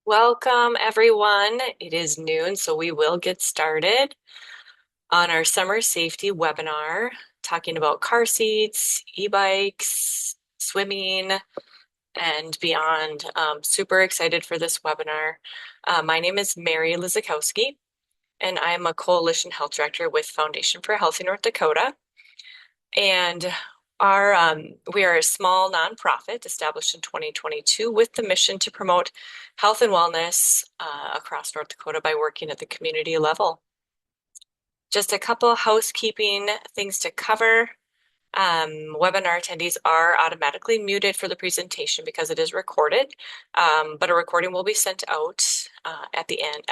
Welcome, everyone. It is noon, so we will get started on our summer safety webinar, talking about car seats, e-bikes, swimming, and beyond. Super excited for this webinar. My name is Mary Lizakowski, and I am a Coalition Health Director with Foundation for Healthy North Dakota. And we are a small nonprofit established in 2022 with the mission to promote health and wellness across North Dakota by working at the community level. Just a couple housekeeping things to cover. Webinar attendees are automatically muted for the presentation because it is recorded, but a recording will be sent out at the end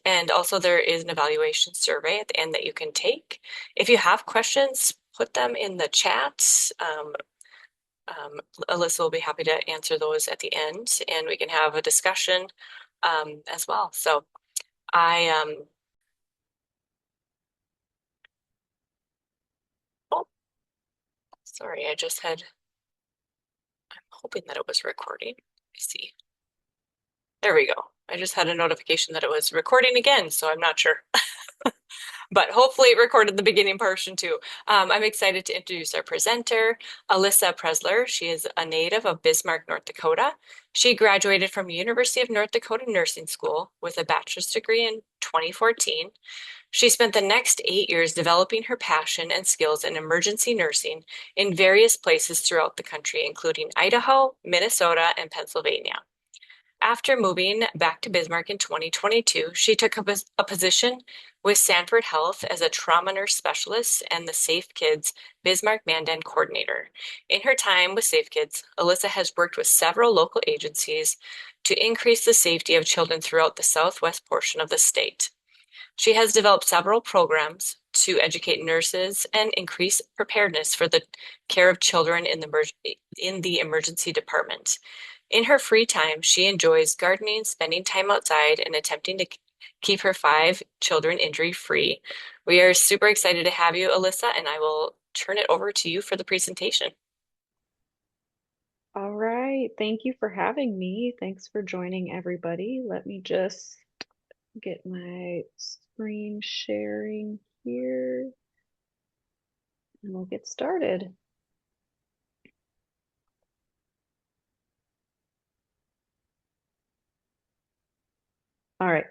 And also there is an evaluation survey at the end that you can take. If you have questions, put them in the chat. Alyssa will be happy to answer those at the end, and we can have a discussion as well. So I, oh, sorry, I'm hoping that it was recording. Let me see. There we go. I just had a notification that it was recording again, so I'm not sure. But hopefully it recorded the beginning portion too. I'm excited to introduce our presenter, Alyssa Preszler. She is a native of Bismarck, North Dakota. She graduated from University of North Dakota Nursing School with a bachelor's degree in 2014. She spent the next 8 years developing her passion and skills in emergency nursing in various places throughout the country, including Idaho, Minnesota, and Pennsylvania. After moving back to Bismarck in 2022, she took a position with Sanford Health as a trauma nurse specialist and the Safe Kids Bismarck-Mandan coordinator. In her time with Safe Kids, Alyssa has worked with several local agencies to increase the safety of children throughout the southwest portion of the state. She has developed several programs to educate nurses and increase preparedness for the care of children in the emergency department. In her free time, she enjoys gardening, spending time outside, and attempting to keep her 5 children injury-free. We are super excited to have you, Alyssa, and I will turn it over to you for the presentation. All right. Thank you for having me. Thanks for joining, everybody. Let me just get my screen sharing here and we'll get started. All right.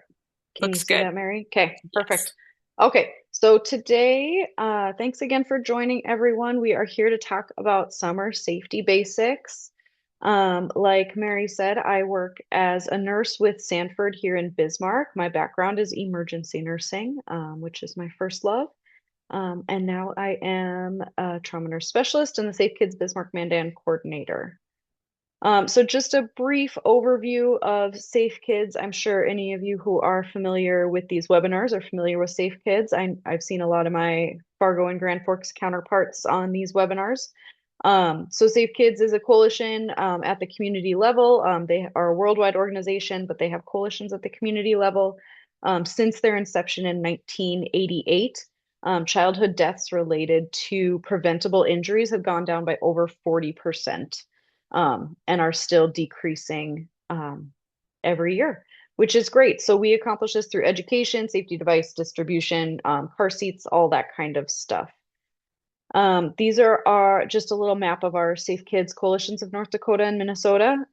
Can you Looks see good. that, Mary? Okay, Yes. perfect. Okay, so today, thanks again for joining, everyone. We are here to talk about summer safety basics. Like Mary said, I work as a nurse with Sanford here in Bismarck. My background is emergency nursing, which is my first love. And now I am a trauma nurse specialist and the Safe Kids Bismarck-Mandan coordinator. So just a brief overview of Safe Kids. I'm sure any of you who are familiar with these webinars are familiar with Safe Kids. I've seen a lot of my Fargo and Grand Forks counterparts on these webinars. So Safe Kids is a coalition at the community level. They are a worldwide organization, but they have coalitions at the community level. Since their inception in 1988, childhood deaths related to preventable injuries have gone down by over 40%, and are still decreasing every year, which is great. So we accomplish this through education, safety device distribution, car seats, all that kind of stuff. These are just a little map of our Safe Kids coalitions of North Dakota and Minnesota.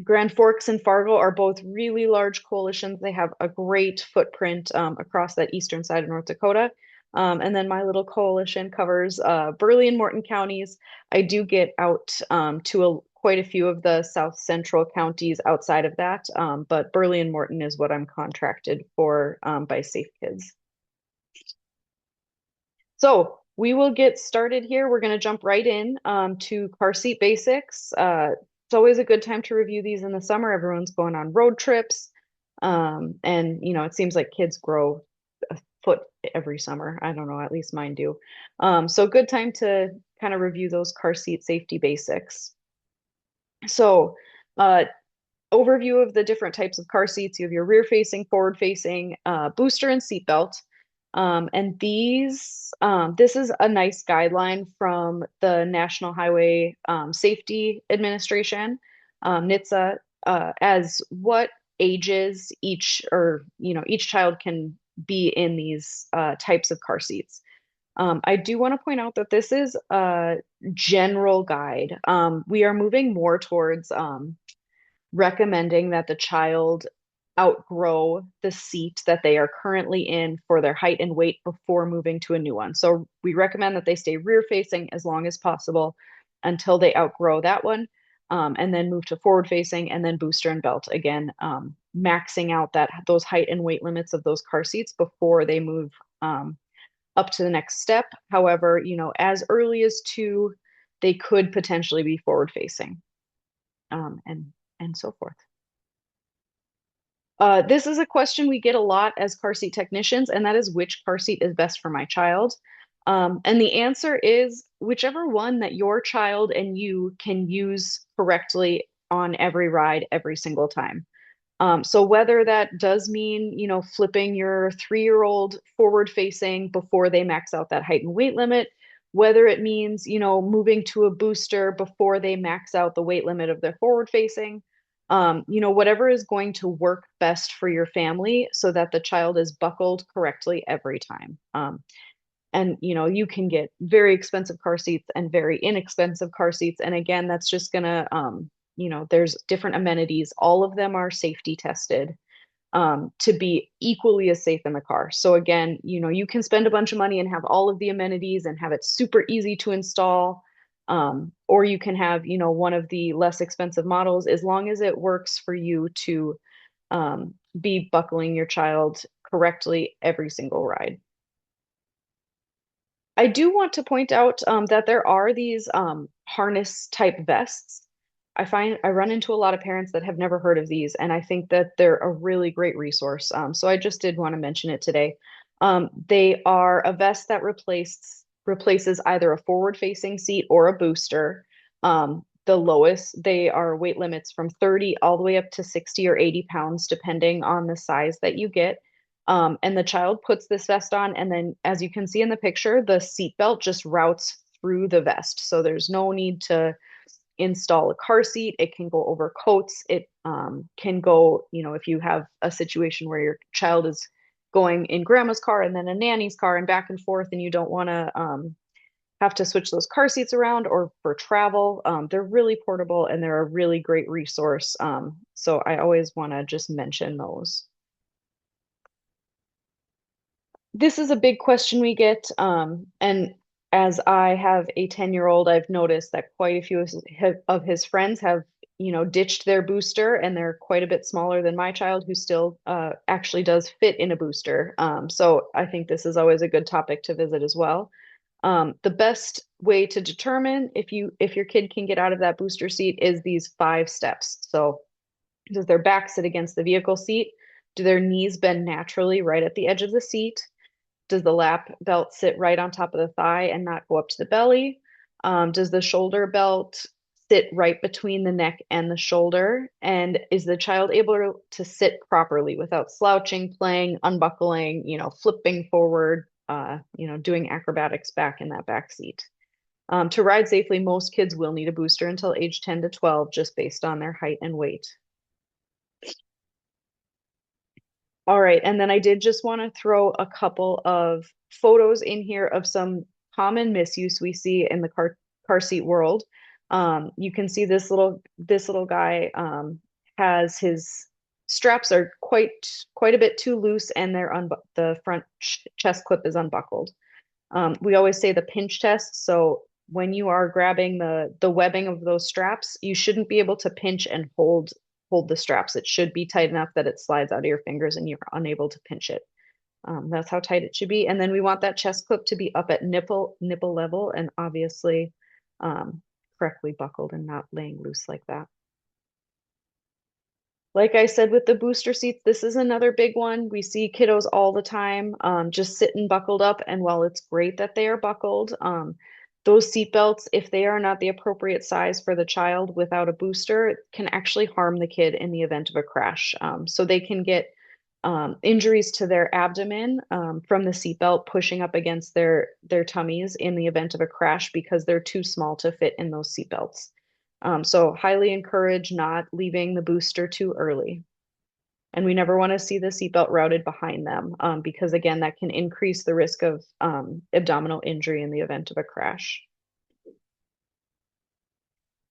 Grand Forks and Fargo are both really large coalitions. They have a great footprint across that eastern side of North Dakota. And then my little coalition covers Burley and Morton counties. I do get out to quite a few of the south central counties outside of that, but Burley and Morton is what I'm contracted for by Safe Kids. So we will get started here. We're going to jump right in to car seat basics. It's always a good time to review these in the summer. Everyone's going on road trips. And, it seems like kids grow a foot every summer. I don't know, at least mine do. So good time to kind of review those car seat safety basics. So, overview of the different types of car seats. You have your rear facing, forward facing, booster and seat belt. And this is a nice guideline from the National Highway Safety Administration. NHTSA, as what ages each child can be in these types of car seats. I do want to point out that this is a general guide. We are moving more towards recommending that the child outgrow the seat that they are currently in for their height and weight before moving to a new one. So we recommend that they stay rear facing as long as possible until they outgrow that one, and then move to forward facing and then booster and belt again, maxing out those height and weight limits of those car seats before they move up to the next step. However, as early as two, they could potentially be forward facing, and so forth. This is a question we get a lot as car seat technicians, and that is which car seat is best for my child. And the answer is whichever one that your child and you can use correctly on every ride every single time. So whether that does mean, flipping your 3-year-old forward facing before they max out that height and weight limit, whether it means, moving to a booster before they max out the weight limit of their forward facing, whatever is going to work best for your family so that the child is buckled correctly every time. And you can get very expensive car seats and very inexpensive car seats. And again, that's just gonna, there's different amenities. All of them are safety tested to be equally as safe in the car. So again, you can spend a bunch of money and have all of the amenities and have it super easy to install. Or you can have, one of the less expensive models, as long as it works for you to be buckling your child correctly every single ride. I do want to point out that there are these harness type vests. I run into a lot of parents that have never heard of these, and I think that they're a really great resource. So I just did want to mention it today. They are a vest that replaces either a forward-facing seat or a booster. The lowest, they are weight limits from 30 all the way up to 60 or 80 pounds, depending on the size that you get. And the child puts this vest on, and then, as you can see in the picture, the seat belt just routes through the vest. So there's no need to install a car seat. It can go over coats. It can go, if you have a situation where your child is going in grandma's car and then a nanny's car and back and forth, and you don't want to have to switch those car seats around, or for travel, they're really portable and they're a really great resource. So I always want to just mention those. This is a big question we get. And as I have a 10-year-old, I've noticed that quite a few of his friends have, ditched their booster, and they're quite a bit smaller than my child, who still actually does fit in a booster. So I think this is always a good topic to visit as well. The best way to determine if your kid can get out of that booster seat is these 5 steps. So does their back sit against the vehicle seat? Do their knees bend naturally right at the edge of the seat? Does the lap belt sit right on top of the thigh and not go up to the belly? Does the shoulder belt sit right between the neck and the shoulder? And is the child able to sit properly without slouching, playing, unbuckling, flipping forward, doing acrobatics back in that back seat? To ride safely, most kids will need a booster until age 10 to 12, just based on their height and weight. All right, and then I did just want to throw a couple of photos in here of some common misuse we see in the car seat world. You can see this little guy has his straps are quite a bit too loose, and the front chest clip is unbuckled. We always say the pinch test. So when you are grabbing the webbing of those straps, you shouldn't be able to pinch and hold the straps. It should be tight enough that it slides out of your fingers and you're unable to pinch it. That's how tight it should be. And then we want that chest clip to be up at nipple level, and obviously correctly buckled and not laying loose like that. Like I said, with the booster seats, this is another big one. We see kiddos all the time just sitting buckled up. And while it's great that they are buckled, those seat belts, if they are not the appropriate size for the child without a booster, can actually harm the kid in the event of a crash. So they can get injuries to their abdomen from the seatbelt pushing up against their tummies in the event of a crash, because they're too small to fit in those seatbelts. So highly encourage not leaving the booster too early. And we never want to see the seatbelt routed behind them because, again, that can increase the risk of abdominal injury in the event of a crash.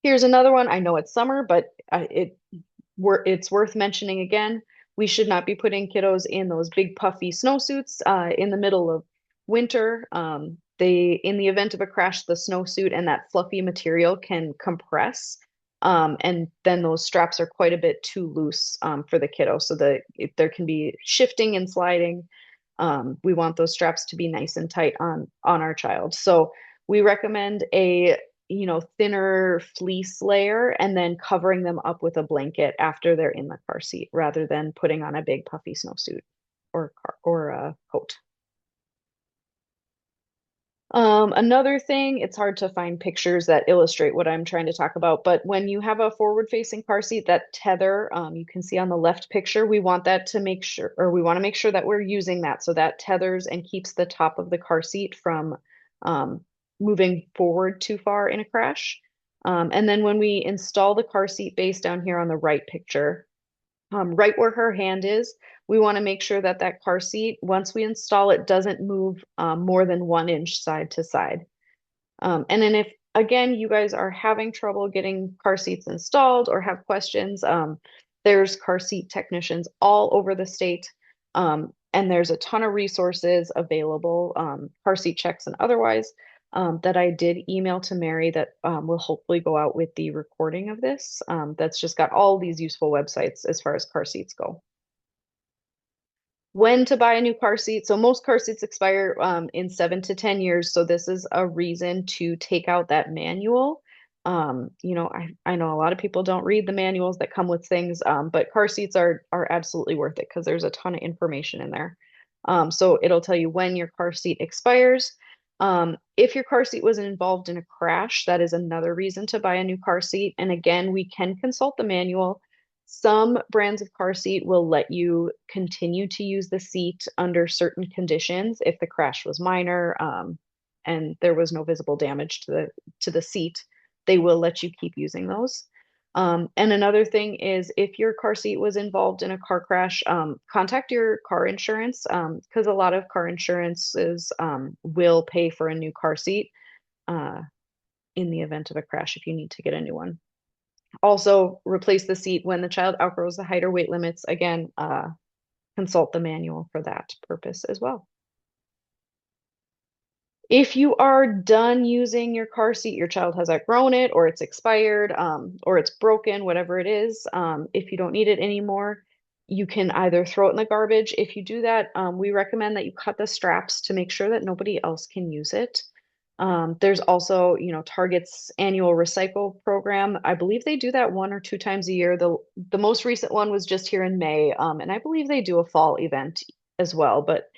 Here's another one. I know it's summer, but it's worth mentioning again. We should not be putting kiddos in those big puffy snowsuits in the middle of winter. In the event of a crash, the snowsuit and that fluffy material can compress. And then those straps are quite a bit too loose for the kiddo, so that there can be shifting and sliding. We want those straps to be nice and tight on our child. So we recommend a thinner fleece layer and then covering them up with a blanket after they're in the car seat rather than putting on a big puffy snowsuit or a coat. Another thing, it's hard to find pictures that illustrate what I'm trying to talk about, but when you have a forward-facing car seat, that tether, you can see on the left picture, we want that to make sure, or we want to make sure that we're using that so that tethers and keeps the top of the car seat from um, moving forward too far in a crash. And then when we install the car seat base down here on the right picture, right where her hand is, we want to make sure that that car seat, once we install it, doesn't move more than 1 inch side to side. And then if, again, you guys are having trouble getting car seats installed or have questions, there's car seat technicians all over the state. And there's a ton of resources available, car seat checks and otherwise, that I did email to Mary that will hopefully go out with the recording of this. That's just got all these useful websites as far as car seats go. When to buy a new car seat. So most car seats expire in 7 to 10 years. So this is a reason to take out that manual. I know a lot of people don't read the manuals that come with things, but car seats are absolutely worth it because there's a ton of information in there. So it'll tell you when your car seat expires. If your car seat was involved in a crash, that is another reason to buy a new car seat. And again, we can consult the manual. Some brands of car seat will let you continue to use the seat under certain conditions if the crash was minor, and there was no visible damage to the seat. They will let you keep using those. And another thing is if your car seat was involved in a car crash, contact your car insurance because a lot of car insurances will pay for a new car seat uh, in the event of a crash if you need to get a new one. Also, replace the seat when the child outgrows the height or weight limits. Again, consult the manual for that purpose as well. If you are done using your car seat, your child has outgrown it, or it's expired, or it's broken, whatever it is, if you don't need it anymore, you can either throw it in the garbage. If you do that, we recommend that you cut the straps to make sure that nobody else can use it. There's also, Target's annual recycle program. I believe they do that 1 or 2 times a year. The most recent one was just here in May, and I believe they do a fall event as well. But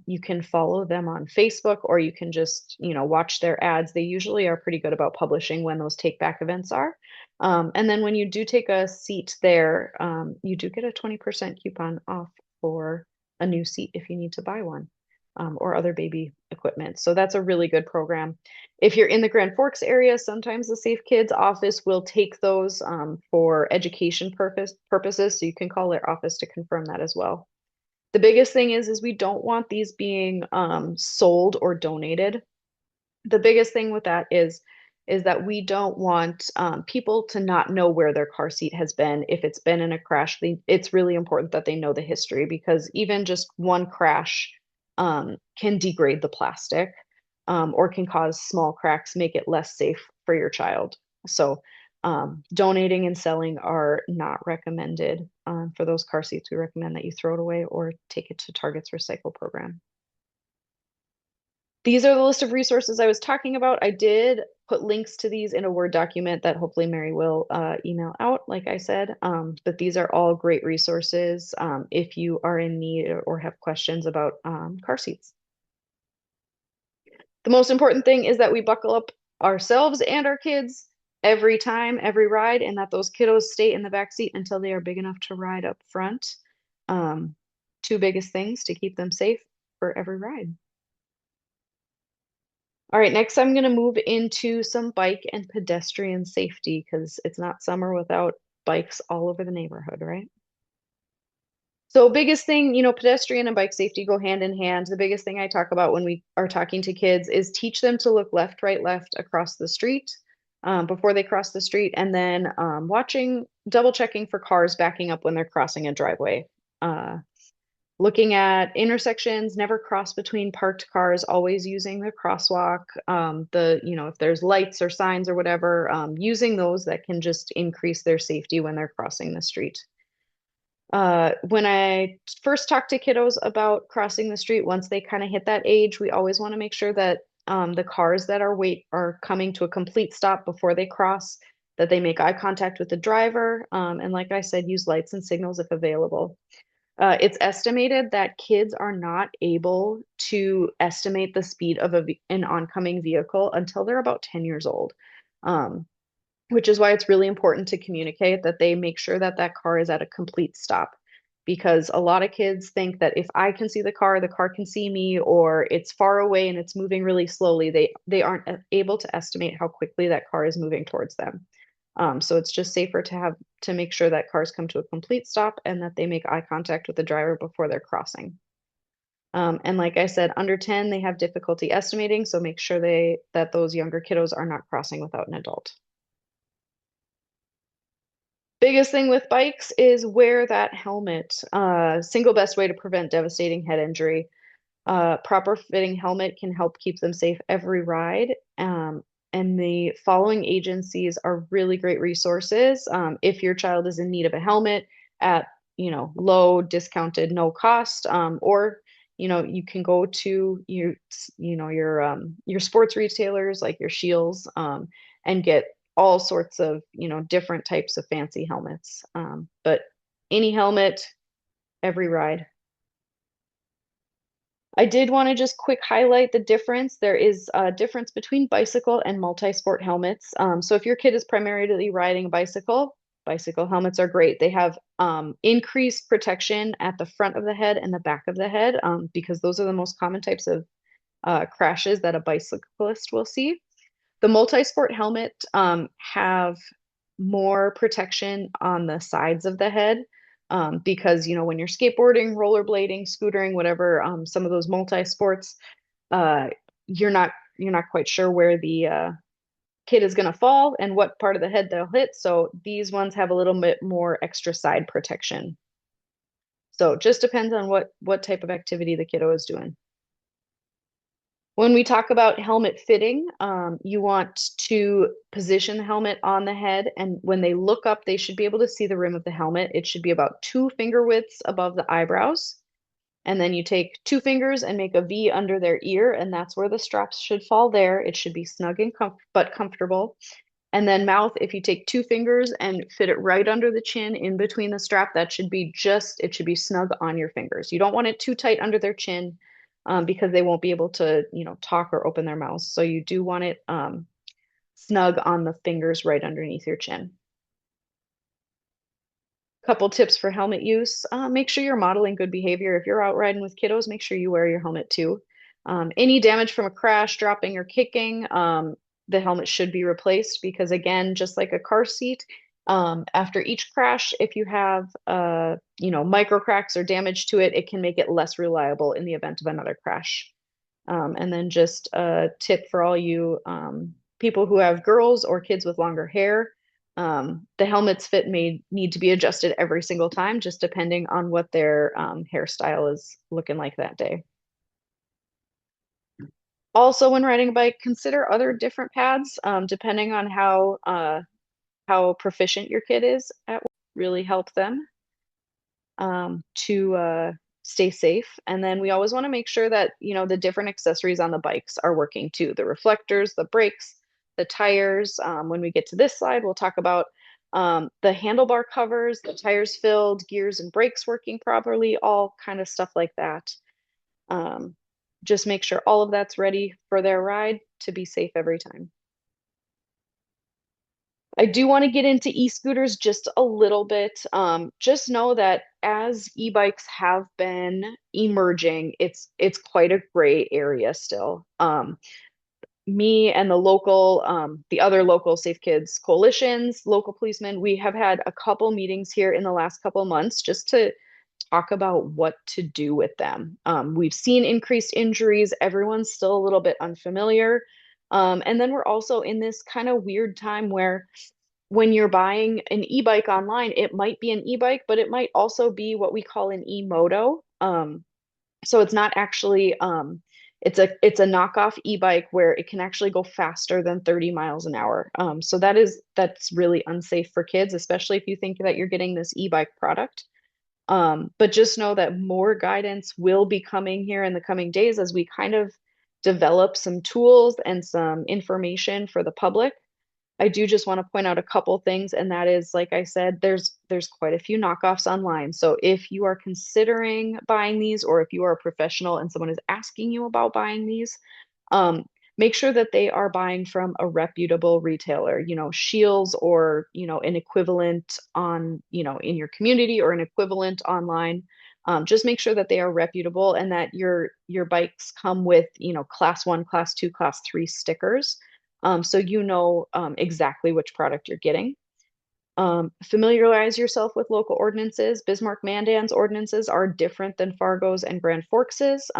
you can follow them on Facebook, or you can just, watch their ads. They usually are pretty good about publishing when those take back events are. And then when you do take a seat there, you do get a 20% coupon off for a new seat if you need to buy one or other baby equipment. So that's a really good program. If you're in the Grand Forks area, sometimes the Safe Kids office will take those for education purposes. So you can call their office to confirm that as well. The biggest thing is we don't want these being sold or donated. The biggest thing with that is that we don't want people to not know where their car seat has been. If it's been in a crash, it's really important that they know the history because even just one crash can degrade the plastic or can cause small cracks, make it less safe for your child. So donating and selling are not recommended for those car seats. We recommend that you throw it away or take it to Target's recycle program. These are the list of resources I was talking about. I did put links to these in a Word document that hopefully Mary will email out, like I said. But these are all great resources if you are in need or have questions about car seats. The most important thing is that we buckle up ourselves and our kids every time, every ride, and that those kiddos stay in the back seat until they are big enough to ride up front. Um, Two biggest things to keep them safe for every ride. All right, next I'm going to move into some bike and pedestrian safety because it's not summer without bikes all over the neighborhood, right? So biggest thing, pedestrian and bike safety go hand in hand. The biggest thing I talk about when we are talking to kids is teach them to look left, right, left across the street before they cross the street, and then double checking for cars backing up when they're crossing a driveway. Uh, Looking at intersections, never cross between parked cars, always using the crosswalk. If there's lights or signs or whatever, using those that can just increase their safety when they're crossing the street. When I first talk to kiddos about crossing the street, once they kind of hit that age, we always want to make sure that the cars that are coming to a complete stop before they cross, that they make eye contact with the driver, and like I said, use lights and signals if available. It's estimated that kids are not able to estimate the speed of an oncoming vehicle until they're about 10 years old. Um, which is why it's really important to communicate that they make sure that that car is at a complete stop. Because a lot of kids think that if I can see the car can see me, or it's far away and it's moving really slowly, they aren't able to estimate how quickly that car is moving towards them. So it's just safer to make sure that cars come to a complete stop and that they make eye contact with the driver before they're crossing. And like I said, under 10, they have difficulty estimating, so make sure that those younger kiddos are not crossing without an adult. Biggest thing with bikes is wear that helmet. Single best way to prevent devastating head injury. Proper fitting helmet can help keep them safe every ride. And the following agencies are really great resources. If your child is in need of a helmet at, low, discounted, no cost, or you can go to your sports retailers like your Shields, and get all sorts of, different types of fancy helmets. But any helmet, every ride. I did want to just quick highlight the difference. There is a difference between bicycle and multi-sport helmets. So if your kid is primarily riding a bicycle helmets are great. They have increased protection at the front of the head and the back of the head, because those are the most common types of crashes that a bicyclist will see. The multi-sport helmet have more protection on the sides of the head, because when you're skateboarding, rollerblading, scootering, whatever, some of those multi-sports, uh, you're not quite sure where the kid is going to fall and what part of the head they'll hit. So these ones have a little bit more extra side protection. So it just depends on what type of activity the kiddo is doing. When we talk about helmet fitting, you want to position the helmet on the head, and when they look up, they should be able to see the rim of the helmet. It should be about 2 finger widths above the eyebrows. And then you take 2 fingers and make a V under their ear, and that's where the straps should fall there. It should be snug and but comfortable. And then mouth, if you take 2 fingers and fit it right under the chin in between the strap, it should be snug on your fingers. You don't want it too tight under their chin, because they won't be able to, talk or open their mouths. So you do want it snug on the fingers right underneath your chin. Couple tips for helmet use. Make sure you're modeling good behavior. If you're out riding with kiddos, make sure you wear your helmet too. Any damage from a crash, dropping, or kicking, the helmet should be replaced because, again, just like a car seat, after each crash, if you have, micro cracks or damage to it, it can make it less reliable in the event of another crash. And then just a tip for all you people who have girls or kids with longer hair. The helmet's fit may need to be adjusted every single time, just depending on what their hairstyle is looking like that day. Also, when riding a bike, consider other different pads, depending on how proficient your kid is at really help them to stay safe. And then we always want to make sure that, the different accessories on the bikes are working too. The reflectors, the brakes, the tires. When we get to this slide, we'll talk about the handlebar covers, the tires filled, gears and brakes working properly, all kind of stuff like that. Um, just make sure all of that's ready for their ride to be safe every time. I do want to get into e-scooters just a little bit. Just know that as e-bikes have been emerging, it's quite a gray area still. me and the other local Safe Kids coalitions, local policemen, we have had a couple meetings here in the last couple months just to talk about what to do with them. We've seen increased injuries. Everyone's still a little bit unfamiliar. And then we're also in this kind of weird time where when you're buying an e-bike online, it might be an e-bike, but it might also be what we call an e-moto. So it's not actually it's a knockoff e-bike where it can actually go faster than 30 miles an hour. So that's really unsafe for kids, especially if you think that you're getting this e-bike product. But just know that more guidance will be coming here in the coming days as we kind of develop some tools and some information for the public. I do just want to point out a couple things, and that is, like I said, there's quite a few knockoffs online. So if you are considering buying these, or if you are a professional and someone is asking you about buying these, um, make sure that they are buying from a reputable retailer, Shields or, an equivalent in your community or an equivalent online. Just make sure that they are reputable and that your bikes come with, class one, class two, class three stickers. So exactly which product you're getting. Familiarize yourself with local ordinances. Bismarck-Mandan's ordinances are different than Fargo's and Grand Forks's.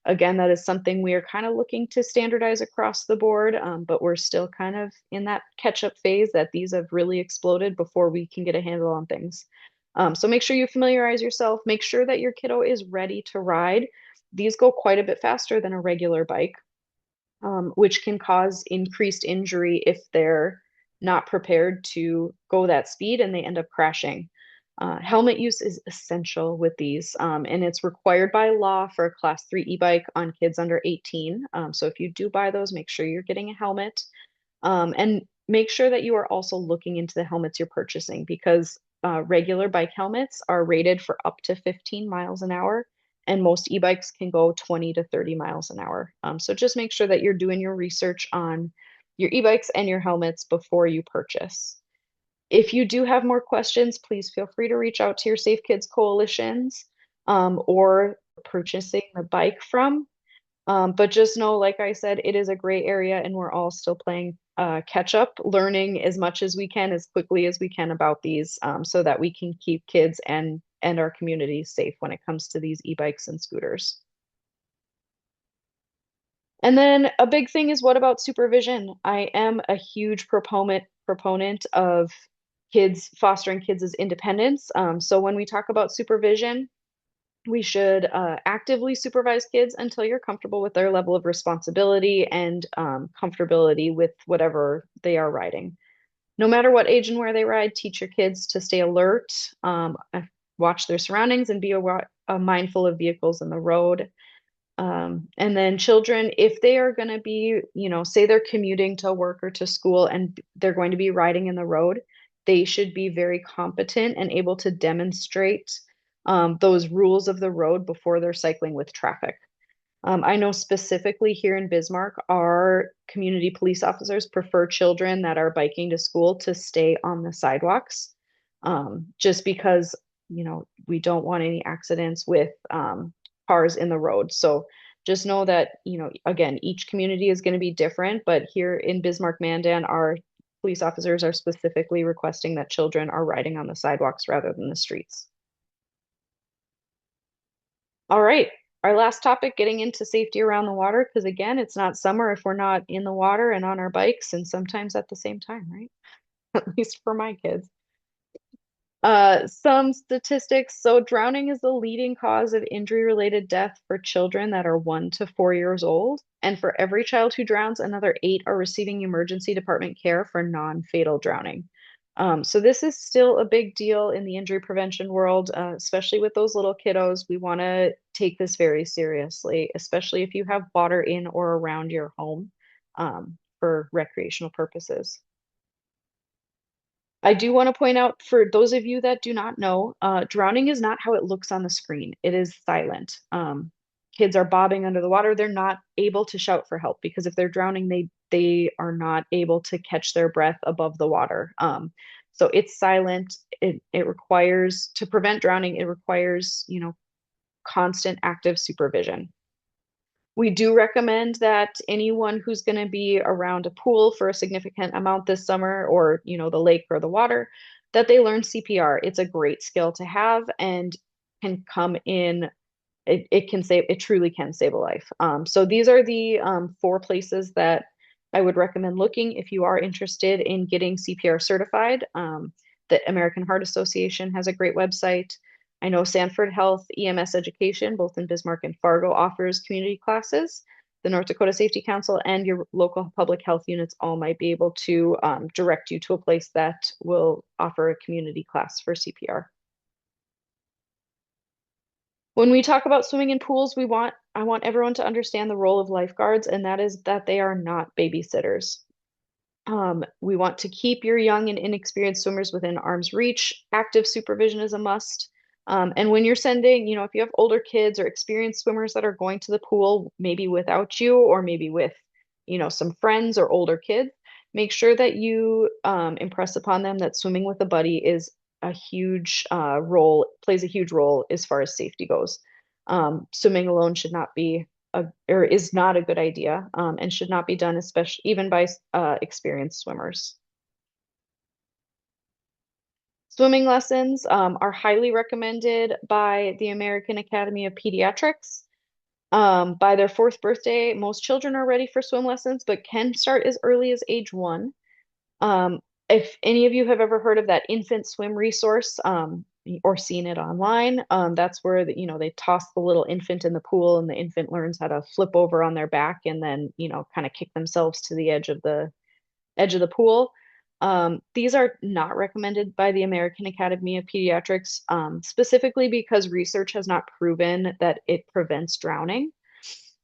Again, that is something we are kind of looking to standardize across the board, but we're still kind of in that catch-up phase that these have really exploded before we can get a handle on things. So make sure you familiarize yourself. Make sure that your kiddo is ready to ride. These go quite a bit faster than a regular bike, which can cause increased injury if they're not prepared to go that speed and they end up crashing. Helmet use is essential with these, and it's required by law for a class 3 e-bike on kids under 18. So if you do buy those, make sure you're getting a helmet. And make sure that you are also looking into the helmets you're purchasing because regular bike helmets are rated for up to 15 miles an hour, and most e-bikes can go 20 to 30 miles an hour. So just make sure that you're doing your research on your e-bikes and your helmets before you purchase. If you do have more questions, please feel free to reach out to your Safe Kids coalitions or purchasing the bike from. But just know, like I said, it is a gray area and we're all still playing catch up, learning as much as we can, as quickly as we can about these so that we can keep kids and our communities safe when it comes to these e-bikes and scooters. And then a big thing is what about supervision? I am a huge proponent of kids fostering kids' independence. So when we talk about supervision, we should actively supervise kids until you're comfortable with their level of responsibility and comfortability with whatever they are riding. No matter what age and where they ride, teach your kids to stay alert, watch their surroundings, and be mindful of vehicles in the road. And then children, if they are going to be, say they're commuting to work or to school and they're going to be riding in the road, they should be very competent and able to demonstrate those rules of the road before they're cycling with traffic. I know specifically here in Bismarck, our community police officers prefer children that are biking to school to stay on the sidewalks, just because, we don't want any accidents with cars in the road. So just know that, again, each community is going to be different, but here in Bismarck-Mandan, our police officers are specifically requesting that children are riding on the sidewalks rather than the streets. All right. Our last topic, getting into safety around the water, because again, it's not summer if we're not in the water and on our bikes, and sometimes at the same time, right? At least for my kids. Some statistics. So, drowning is the leading cause of injury-related death for children that are 1 to 4 years old. And for every child who drowns, another 8 are receiving emergency department care for non-fatal drowning. So this is still a big deal in the injury prevention world, especially with those little kiddos. We want to take this very seriously, especially if you have water in or around your home for recreational purposes. I do want to point out for those of you that do not know, drowning is not how it looks on the screen. It is silent. Kids are bobbing under the water. They're not able to shout for help because if they're drowning, they are not able to catch their breath above the water. So it's silent. It requires to prevent drowning. It requires constant active supervision. We do recommend that anyone who's going to be around a pool for a significant amount this summer, or, the lake or the water, that they learn CPR. It's a great skill to have and can come in. It can save, it truly can save a life. So these are the four places that I would recommend looking if you are interested in getting CPR certified. The American Heart Association has a great website. I know Sanford Health EMS Education, both in Bismarck and Fargo, offers community classes. The North Dakota Safety Council and your local public health units all might be able to direct you to a place that will offer a community class for CPR. When we talk about swimming in pools, I want everyone to understand the role of lifeguards, and that is that they are not babysitters. We want to keep your young and inexperienced swimmers within arm's reach. Active supervision is a must. And when you're sending, if you have older kids or experienced swimmers that are going to the pool, maybe without you or maybe with, some friends or older kids, make sure that you impress upon them that swimming with a buddy is a huge plays a huge role as far as safety goes. Swimming alone should not be or is not a good idea, and should not be done, especially even by experienced swimmers. Swimming lessons are highly recommended by the American Academy of Pediatrics. By their fourth birthday, most children are ready for swim lessons, but can start as early as age 1. Um, if any of you have ever heard of that infant swim resource, or seen it online, that's where they toss the little infant in the pool and the infant learns how to flip over on their back and then, kind of kick themselves to the edge of the pool. These are not recommended by the American Academy of Pediatrics, specifically because research has not proven that it prevents drowning.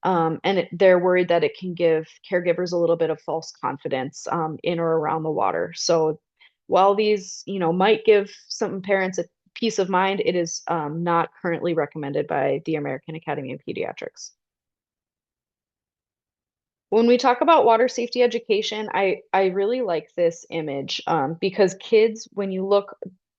And they're worried that it can give caregivers a little bit of false confidence in or around the water. So while these, might give some parents a peace of mind, it is not currently recommended by the American Academy of Pediatrics. When we talk about water safety education, I really like this image because kids, when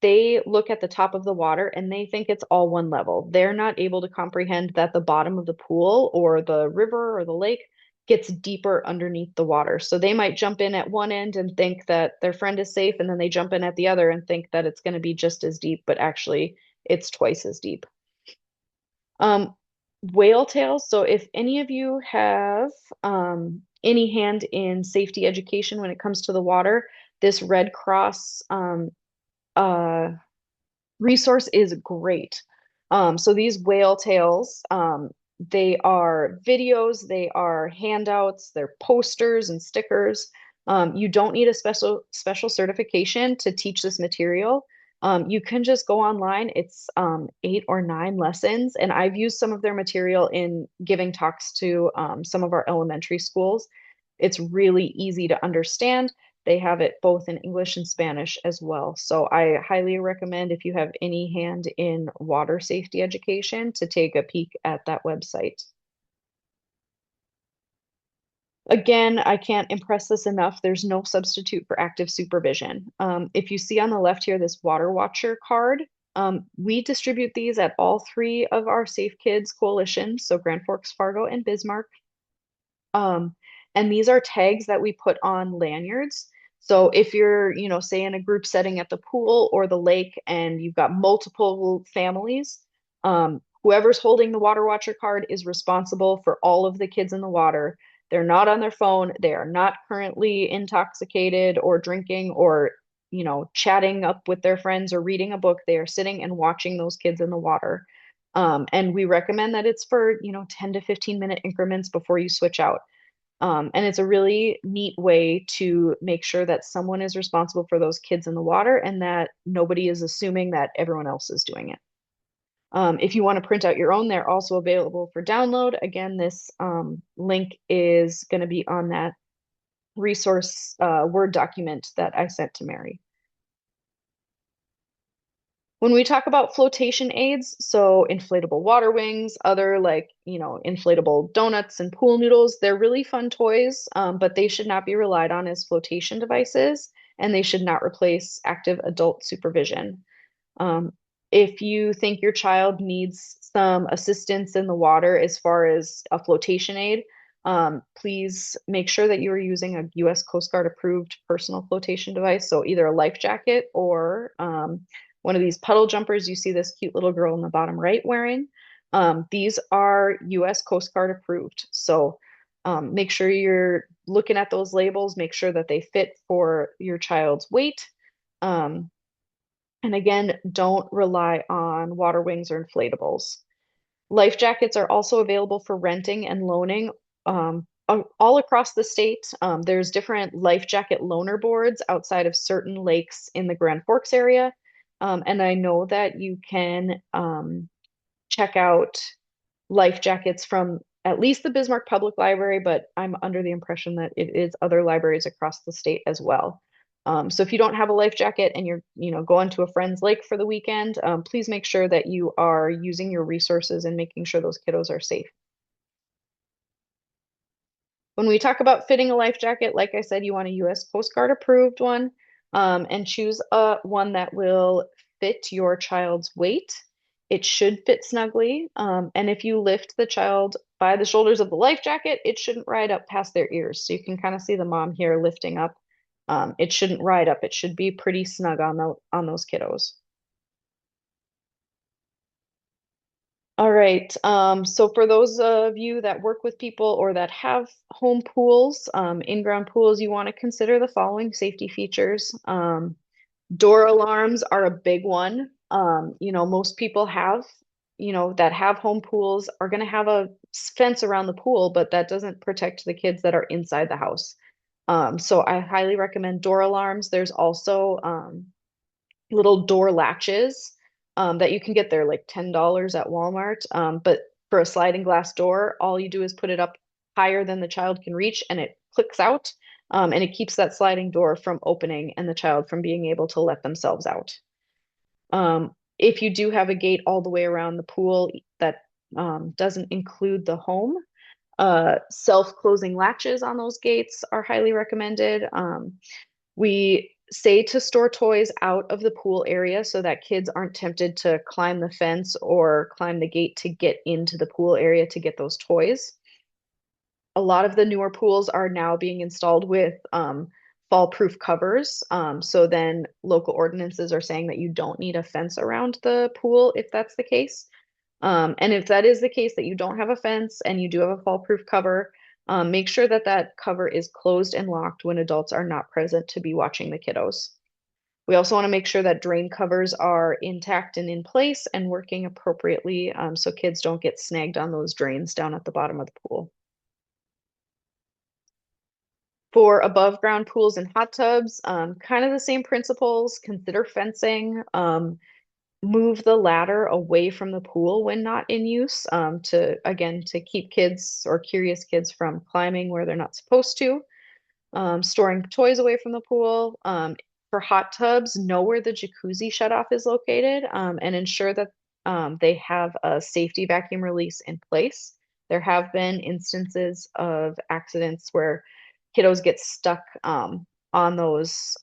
they look at the top of the water and they think it's all one level. They're not able to comprehend that the bottom of the pool or the river or the lake gets deeper underneath the water. So they might jump in at one end and think that their friend is safe, and then they jump in at the other and think that it's going to be just as deep, but actually it's twice as deep. Um, Whale tails. So if any of you have any hand in safety education when it comes to the water, this Red Cross uh, resource is great. So these whale tails, they are videos, they are handouts, they're posters and stickers. You don't need a special certification to teach this material. You can just go online. It's 8 or 9 lessons, and I've used some of their material in giving talks to some of our elementary schools. It's really easy to understand. They have it both in English and Spanish as well. So I highly recommend, if you have any hand in water safety education, to take a peek at that website. Again, I can't impress this enough. There's no substitute for active supervision. If you see on the left here, this Water Watcher card, we distribute these at all 3 of our Safe Kids coalitions, so Grand Forks, Fargo, and Bismarck. Um, and these are tags that we put on lanyards. So if you're, say in a group setting at the pool or the lake and you've got multiple families, whoever's holding the Water Watcher card is responsible for all of the kids in the water. They're not on their phone. They are not currently intoxicated or drinking or, chatting up with their friends or reading a book. They are sitting and watching those kids in the water. And we recommend that it's for, 10 to 15-minute increments before you switch out. And it's a really neat way to make sure that someone is responsible for those kids in the water and that nobody is assuming that everyone else is doing it. If you want to print out your own, they're also available for download. Again, this link is going to be on that resource Word document that I sent to Mary. When we talk about flotation aids, so inflatable water wings, other inflatable donuts and pool noodles, they're really fun toys, but they should not be relied on as flotation devices, and they should not replace active adult supervision. If you think your child needs some assistance in the water as far as a flotation aid, please make sure that you are using a U.S. Coast Guard approved personal flotation device. So either a life jacket or one of these puddle jumpers you see this cute little girl in the bottom right wearing. These are U.S. Coast Guard approved. So make sure you're looking at those labels, make sure that they fit for your child's weight. Um, and again, don't rely on water wings or inflatables. Life jackets are also available for renting and loaning all across the state. There's different life jacket loaner boards outside of certain lakes in the Grand Forks area. And I know that you can check out life jackets from at least the Bismarck Public Library, but I'm under the impression that it is other libraries across the state as well. So if you don't have a life jacket and you're, going to a friend's lake for the weekend, please make sure that you are using your resources and making sure those kiddos are safe. When we talk about fitting a life jacket, like I said, you want a U.S. Coast Guard approved one, and choose one that will fit your child's weight. It should fit snugly. And if you lift the child by the shoulders of the life jacket, it shouldn't ride up past their ears. So you can kind of see the mom here lifting up. It shouldn't ride up. It should be pretty snug on those kiddos. All right. So for those of you that work with people or that have home pools, in-ground pools, you want to consider the following safety features. Door alarms are a big one. Most people that have home pools are going to have a fence around the pool, but that doesn't protect the kids that are inside the house. So I highly recommend door alarms. There's also little door latches that you can get there like $10 at Walmart. But for a sliding glass door, all you do is put it up higher than the child can reach and it clicks out. And it keeps that sliding door from opening and the child from being able to let themselves out. If you do have a gate all the way around the pool that doesn't include the home, self-closing latches on those gates are highly recommended. We say to store toys out of the pool area so that kids aren't tempted to climb the fence or climb the gate to get into the pool area to get those toys. A lot of the newer pools are now being installed with fall-proof covers. So then local ordinances are saying that you don't need a fence around the pool if that's the case. And if that is the case, that you don't have a fence and you do have a fall-proof cover, make sure that that cover is closed and locked when adults are not present to be watching the kiddos. We also want to make sure that drain covers are intact and in place and working appropriately so kids don't get snagged on those drains down at the bottom of the pool. For above ground pools and hot tubs, kind of the same principles. Consider fencing. Move the ladder away from the pool when not in use to keep kids or curious kids from climbing where they're not supposed to. Storing toys away from the pool. For hot tubs, know where the jacuzzi shutoff is located and ensure that they have a safety vacuum release in place. There have been instances of accidents where kiddos get stuck on those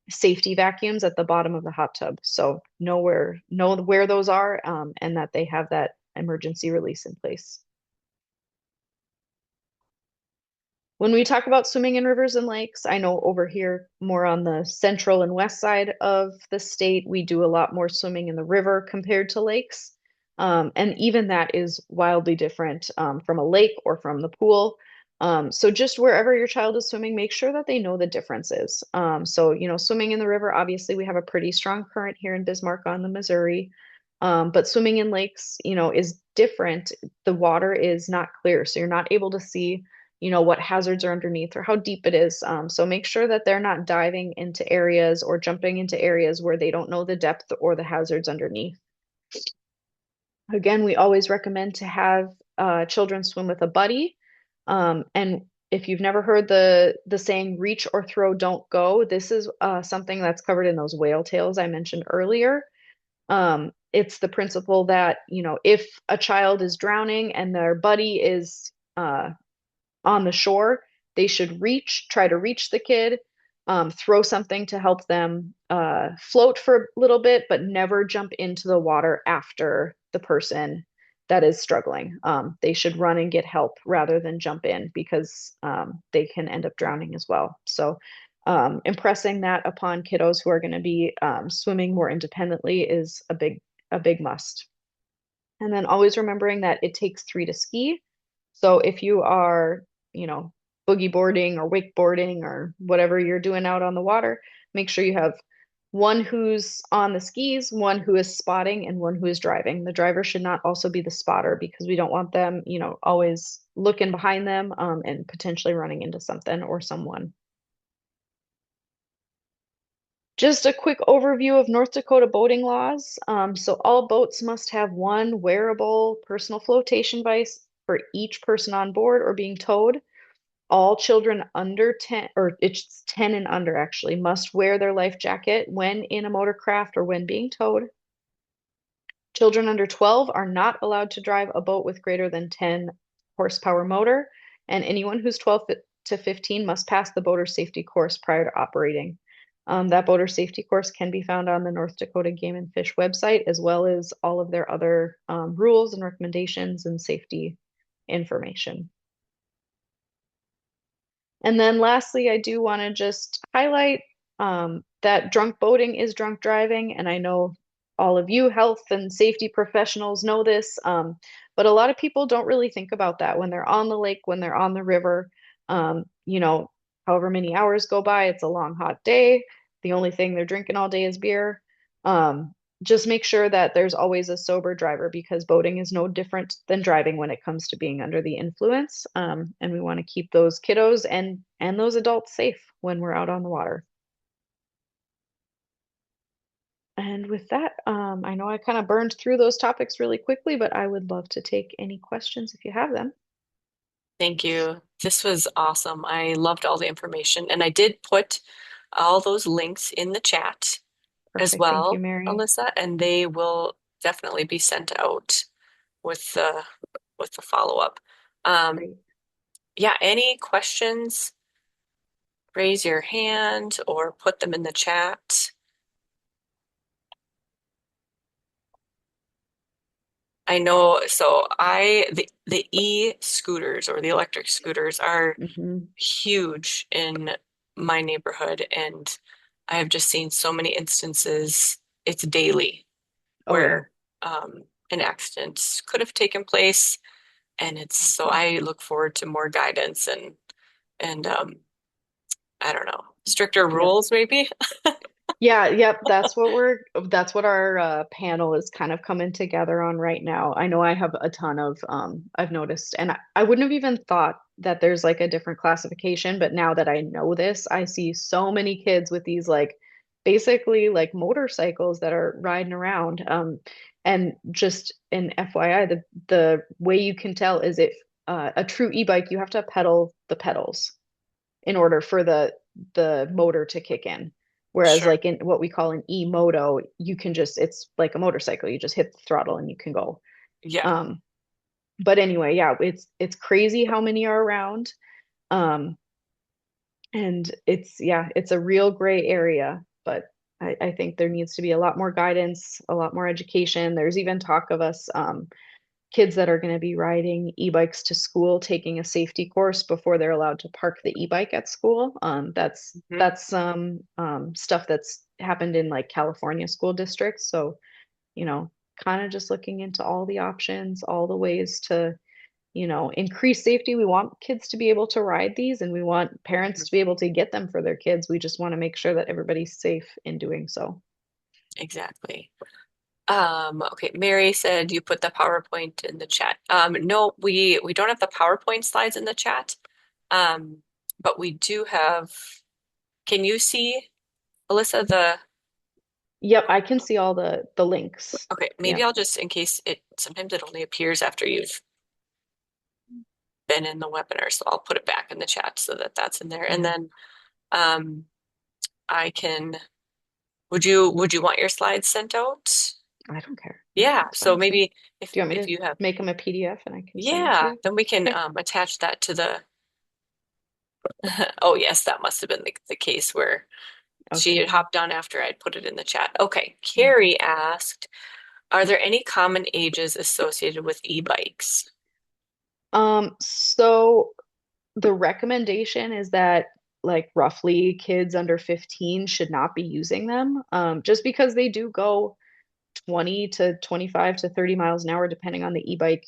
safety vacuums at the bottom of the hot tub. So know where those are and that they have that emergency release in place. When we talk about swimming in rivers and lakes, I know over here more on the central and west side of the state, we do a lot more swimming in the river compared to lakes. And even that is wildly different from a lake or from the pool. So just wherever your child is swimming, make sure that they know the differences. Swimming in the river, obviously we have a pretty strong current here in Bismarck on the Missouri. But swimming in lakes, is different. The water is not clear, so you're not able to see what hazards are underneath or how deep it is. So make sure that they're not diving into areas or jumping into areas where they don't know the depth or the hazards underneath. Again, we always recommend to have children swim with a buddy. And if you've never heard the saying reach or throw, don't go, this is something that's covered in those whale tales I mentioned earlier. It's the principle that, if a child is drowning and their buddy is on the shore, they should try to reach the kid. throw something to help them float for a little bit, but never jump into the water after the person that is struggling. They should run and get help rather than jump in because they can end up drowning as well. So, impressing that upon kiddos who are going to be swimming more independently is a big must. And then always remembering that it takes three to ski. So if you are, you know, boogie boarding or wakeboarding or whatever you're doing out on the water, make sure you have one who's on the skis, one who is spotting, and one who is driving. The driver should not also be the spotter because we don't want them, always looking behind them, and potentially running into something or someone. Just a quick overview of North Dakota boating laws. So all boats must have one wearable personal flotation device for each person on board or being towed. All children under 10, or it's 10 and under actually, must wear their life jacket when in a motorcraft or when being towed. Children under 12 are not allowed to drive a boat with greater than 10 horsepower motor, and anyone who's 12 to 15 must pass the boater safety course prior to operating. That boater safety course can be found on the North Dakota Game and Fish website, as well as all of their other rules and recommendations and safety information. And then lastly, I do want to just highlight that drunk boating is drunk driving. And I know all of you health and safety professionals know this, but a lot of people don't really think about that when they're on the lake, when they're on the river. However many hours go by, it's a long, hot day. The only thing they're drinking all day is beer. Um, just make sure that there's always a sober driver because boating is no different than driving when it comes to being under the influence. And we want to keep those kiddos and those adults safe when we're out on the water. And with that, I know I kind of burned through those topics really quickly, but I would love to take any questions if you have them. Thank you. This was awesome. I loved all the information, and I did put all those links in the chat as Perfect. Thank you, well, Mary. Alyssa, and they will definitely be sent out with the follow-up. Um, Great. yeah, any questions, raise your hand or put them in the chat. I know, so the e-scooters or the electric scooters are Hmm. huge in my neighborhood, and I have just seen so many instances, it's daily, Oh, yeah. where an accident could have taken place, and it's so Mhm. I look forward to more guidance and I don't know, stricter Yep. rules maybe. Yeah, yep, that's what our panel is kind of coming together on right now. I know I have a ton of I've noticed and I wouldn't have even thought that there's like a different classification, but now that I know this, I see so many kids with these like basically like motorcycles that are riding around. And just an FYI, the way you can tell is if a true e-bike, you have to pedal the pedals in order for the motor to kick in. Whereas Sure. like in what we call an e-moto, you can just it's like a motorcycle. You just hit the throttle and you can go. Yeah, Um, but anyway, yeah, it's crazy how many are around. Um, and it's yeah, it's a real gray area, but I think there needs to be a lot more guidance, a lot more education. There's even talk of us kids that are going to be riding e-bikes to school taking a safety course before they're allowed to park the e-bike at school. hmm, That's some stuff that's happened in like California school districts. So, kind of just looking into all the options, all the ways to, increase safety. We want kids to be able to ride these and we want parents to be able to get them for their kids. We just want to make sure that everybody's safe in doing so. exactly. Okay, Mary said you put the PowerPoint in the chat. No, we don't have the PowerPoint slides in the chat. Um, but we do have, can you see, Alyssa, the, Yep, I can see all the links. okay, maybe Yeah. I'll just, in case sometimes it only appears after you've been in the webinar, so I'll put it back in the chat so that that's in there. And Yeah. then, um, I can, would you want your slides sent out? I don't care. Yeah, Yeah, that's so fine with me. maybe Do you want me if to you have, make them a PDF and I can send them to yeah, you? then we can Okay. attach that to the Oh, yes, that must have been the case where she had Okay. hopped on after I'd put it in the chat. Okay. Mhm. Carrie asked, are there any common ages associated with e-bikes? So the recommendation is that like roughly kids under 15 should not be using them, just because they do go 20 to 25 to 30 miles an hour, depending on the e-bike.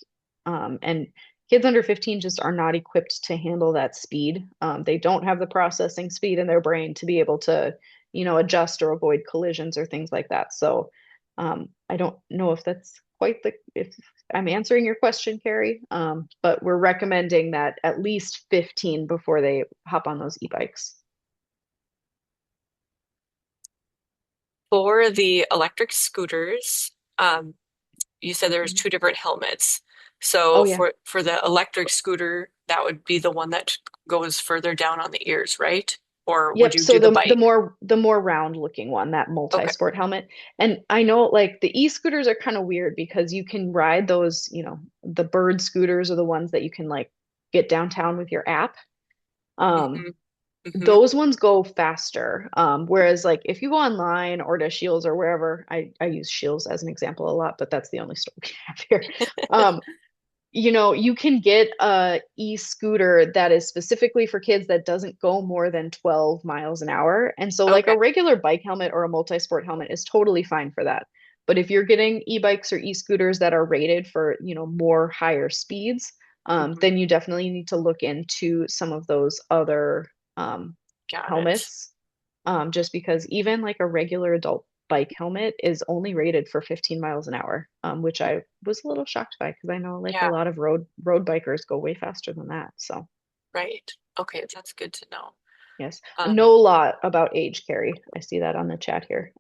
And kids under 15 just are not equipped to handle that speed. They don't have the processing speed in their brain to be able to, adjust or avoid collisions or things like that. So I don't know if that's quite if I'm answering your question, Carrie, but we're recommending that at least 15 before they hop on those e-bikes. For the electric scooters, you said there was Mhm. two different helmets. Oh So yeah. for the electric scooter, that would be the one that goes further down on the ears, right? Or would Yep. you So do the the bike? more round looking one, that Okay. multi-sport helmet. And I know like the e-scooters are kind of weird because you can ride those, the bird scooters are the ones that you can like get downtown with your app. Um, Hmm. Hmm. those ones go faster. Whereas like if you go online or to Shields or wherever, I use Shields as an example a lot, but that's the only store we have here. Um, you can get a e-scooter that is specifically for kids that doesn't go more than 12 miles an hour. And so like a Okay. regular bike helmet or a multi-sport helmet is totally fine for that. But if you're getting e-bikes or e-scooters that are rated for, more higher speeds, Hmm. then you definitely need to look into some of those other Got it. helmets. Just because even like a regular adult bike helmet is only rated for 15 miles an hour, which I was a little shocked by because I know like a Yeah, lot of road bikers go way faster than that. So right. Okay, that's good to know. yes, Um, no law about age, Carrie. I see that on the chat here.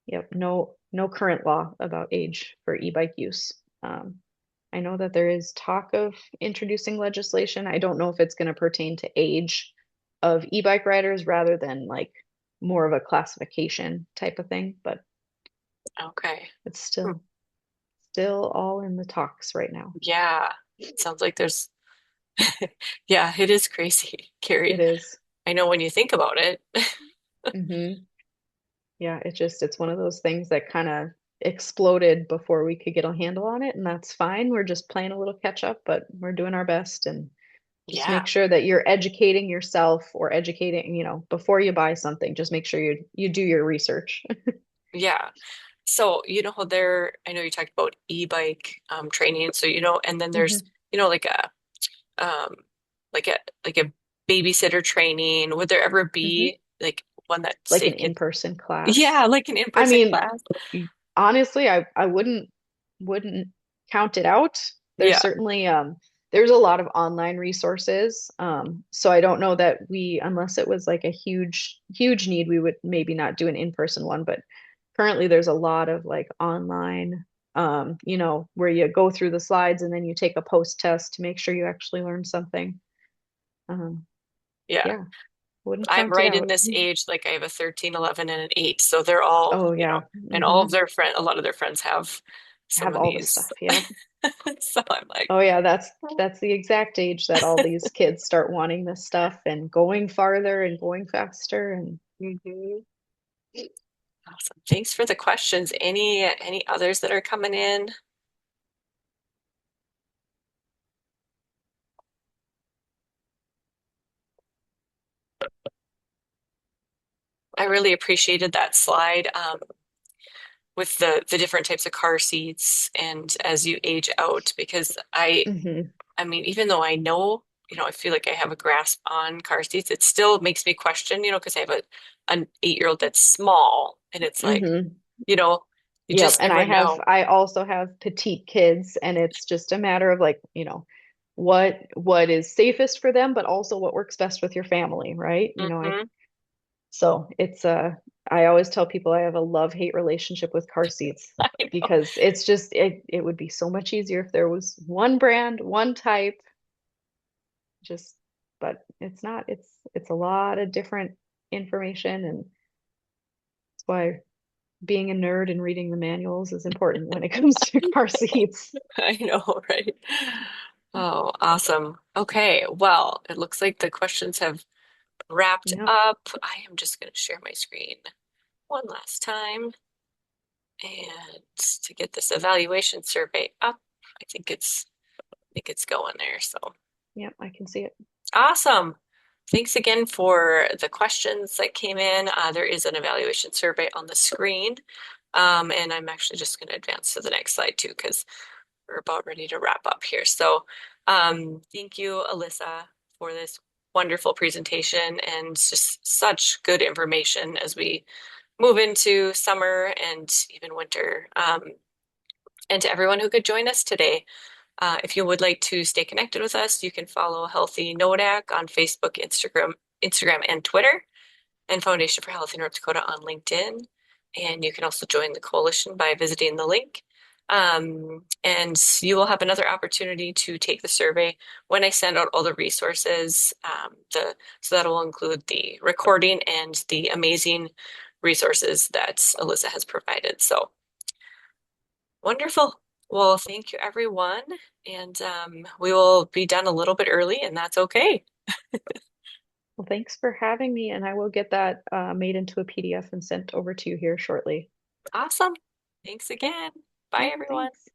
Yep, no current law about age for e-bike use. Um, I know that there is talk of introducing legislation. I don't know if it's going to pertain to age of e-bike riders rather than like more of a classification type of thing, but okay. it's Hmm. still all in the talks right now. Yeah, sounds like there's, yeah, it is crazy, It Carrie. is. I know when you think about it. Hmm. Yeah, it's one of those things that kind of exploded before we could get a handle on it, and that's fine. We're just playing a little catch up, but we're doing our best and just Yeah, make sure that you're educating yourself or educating, before you buy something, just make sure you do your research. yeah. So, how I know you talked about e-bike training. So, and then there's, Hmm. like um, like a babysitter training. Would there ever Hmm. be like one that Like say an could, in-person class. yeah, like an I in-person mean, class? honestly, I wouldn't count it out. There's Yeah. certainly there's a lot of online resources. So I don't know that unless it was like a huge need, we would maybe not do an in-person one, but currently there's a lot of like online where you go through the slides and then you take a post test to make sure you actually learn something. Um, Yeah. yeah, wouldn't I'm count it right in out. this age, like I have a 13, 11, and an 8. So they're all, Oh yeah. and all of Hmm. their a lot of their friends have some Have of all the these. stuff. Yeah. So I'm like, Oh yeah, that's the exact age that all these kids start wanting this stuff and going farther and going faster and mhm. Awesome. Thanks for the questions. Any others that are coming in? I really appreciated that slide with the different types of car seats and as you age out because hmm I mean even though I know, I feel like I have a grasp on car seats, it still makes me question, because I have an 8-year-old that's small and it's like, hmm you know, you Yep. just And never know. I also have petite kids and it's just a matter of like, what is safest for them, but also what works best with your family, right? Hmm. So it's I always tell people I have a love-hate relationship with car seats I know. because it's just it would be so much easier if there was one brand, one type, just but it's not. It's a lot of different information and that's why being a nerd and reading the manuals is important when it comes to car seats. I know, right? Oh, awesome. Okay, well, it looks like the questions have wrapped Yep. up. I am just going to share my screen one last time and to get this evaluation survey up. I think it's going there. So Yep, I can see it. awesome. Thanks again for the questions that came in. There is an evaluation survey on the screen. And I'm actually just going to advance to the next slide too, because we're about ready to wrap up here. So, thank you, Alyssa, for this wonderful presentation and just such good information as we move into summer and even winter. And to everyone who could join us today. If you would like to stay connected with us, you can follow Healthy Nodak on Facebook, Instagram, and Twitter, and Foundation for Healthy North Dakota on LinkedIn. And you can also join the coalition by visiting the link. And you will have another opportunity to take the survey when I send out all the resources. So that will include the recording and the amazing resources that Alyssa has provided. So wonderful. Well, thank you, everyone. And we will be done a little bit early, and that's okay. Well, thanks for having me, and I will get that made into a PDF and sent over to you here shortly. Awesome. Thanks again. Bye, Yep, everyone. thanks.